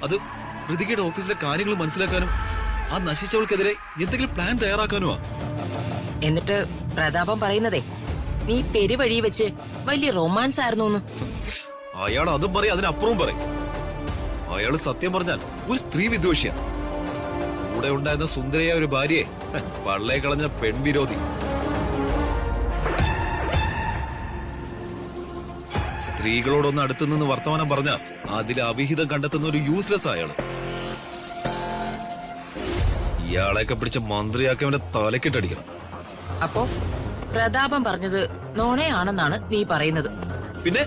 അത് ഋതികയുടെ ഓഫീസിലെ കാര്യങ്ങൾ മനസ്സിലാക്കാനും ആ നശിച്ചവൾക്കെതിരെ എന്തെങ്കിലും പ്ലാൻ തയ്യാറാക്കാനുമാ. എന്നിട്ട് പ്രതാപം പറയുന്നതേ നീ പെരുവഴി വെച്ച് വലിയ റൊമാൻസ് ആയിരുന്നു. അയാൾ അതും പറയും, അതിനപ്പുറവും പറയും. അയാള് സത്യം പറഞ്ഞാൽ ഒരു സ്ത്രീ വിദ്വേഷിയാ. കൂടെ ഉണ്ടായിരുന്ന സുന്ദരിയായ ഒരു ഭാര്യയെ പള്ളയെ കളഞ്ഞ പെൺവിരോധി. സ്ത്രീകളോടൊന്ന് അടുത്തു നിന്ന് വർത്തമാനം പറഞ്ഞാൽ അതിൽ അവിഹിതം കണ്ടെത്തുന്ന ഒരു യൂസ്ലെസ് അയാള്. ഇയാളെയൊക്കെ പിടിച്ച മന്ത്രിയാക്കി അവന്റെ തലക്കിട്ടടിക്കണം. അപ്പോ പ്രതാപം പറഞ്ഞത് നോണയാണെന്നാണ് നീ പറയുന്നത്? പിന്നെ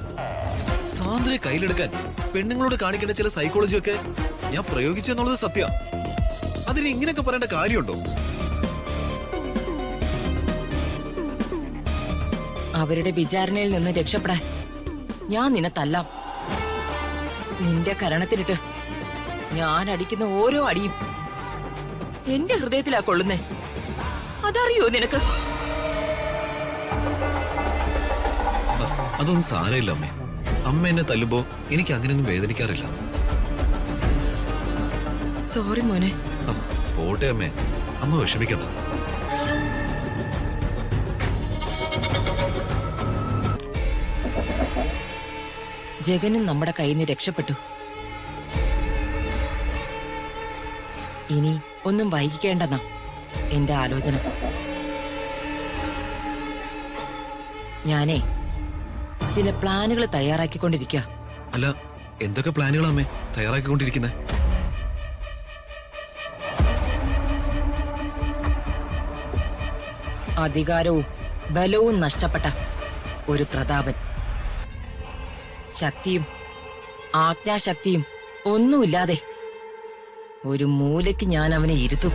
സാന്ദ്രയെ കയ്യിലെടുക്കാൻ പെണ്ണുങ്ങളോട് കാണിക്കേണ്ട ചില സൈക്കോളജിയൊക്കെ ഞാൻ പ്രയോഗിച്ചെന്നുള്ളത് സത്യം. അതിന് ഇങ്ങനെയൊക്കെ പറയേണ്ട കാര്യമുണ്ടോ? അവരുടെ വിചാരണയിൽ നിന്ന് രക്ഷപ്പെടാൻ ഞാൻ നിന്നെ തല്ലാം. നിന്റെ കരണത്തിലിട്ട് ഞാൻ അടിക്കുന്ന ഓരോ അടിയും എന്റെ ഹൃദയത്തിലാ കൊള്ളുന്നേ. അതറിയോ നിനക്ക്? അതൊന്നും സാരമില്ല അമ്മേ. അമ്മ എന്നെ തല്ലുമ്പോ എനിക്ക് അങ്ങനെയൊന്നും വേദനിക്കാറില്ല. സോറി മോനെ. പോട്ടെ അമ്മേ, അമ്മ വിഷമിക്കണ്ട. ജഗനും നമ്മുടെ കയ്യിൽ നിന്ന് രക്ഷപ്പെട്ടു. ഇനി ഒന്നും വൈകിക്കേണ്ടെന്നാ എന്റെ ആലോചന. ഞാനേ ചില പ്ലാനുകൾ തയ്യാറാക്കിക്കൊണ്ടിരിക്കുക. അല്ല, എന്തൊക്കെ പ്ലാനുകളാ അമ്മേ തയ്യാറാക്കിക്കൊണ്ടിരിക്കുന്നേ? അധികാരവും ബലവും നഷ്ടപ്പെട്ട ഒരു പ്രതാപൻ, ശക്തിയും ആജ്ഞാശക്തിയും ഒന്നുമില്ലാതെ ഒരു മൂലയ്ക്ക് ഞാൻ അവനെ ഇരുത്തും.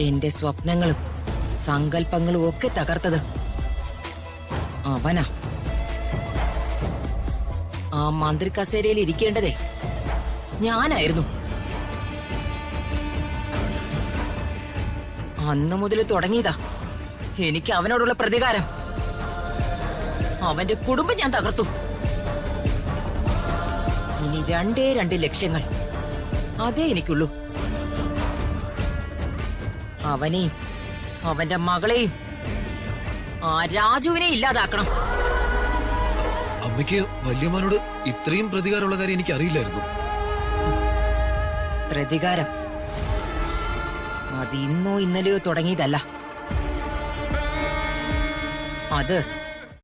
എന്റെ സ്വപ്നങ്ങളും സങ്കല്പങ്ങളും ഒക്കെ തകർത്തത് അവനാ. ആ മന്ത്രി കസേരയിൽ ഇരിക്കേണ്ടതേ ഞാനായിരുന്നു. അന്നു മുതൽ തുടങ്ങിയതാ എനിക്ക് അവനോടുള്ള പ്രതികാരം. അവന്റെ കുടുംബം ഞാൻ തകർത്തു. ഇനി രണ്ട് ലക്ഷ്യങ്ങൾ അതേ എനിക്കുള്ളൂ. അവനെയും അവന്റെ മകളെയും ആ രാജുവിനെ ഇല്ലാതാക്കണം. അമ്മയ്ക്ക് വല്യമ്മനോട് ഇത്രയും പ്രതികാരമുള്ള കാര്യം എനിക്ക് അറിയില്ലായിരുന്നു. പ്രതികാരം അത് ഇന്നോ ഇന്നലെയോ തുടങ്ങിയതല്ല. അത്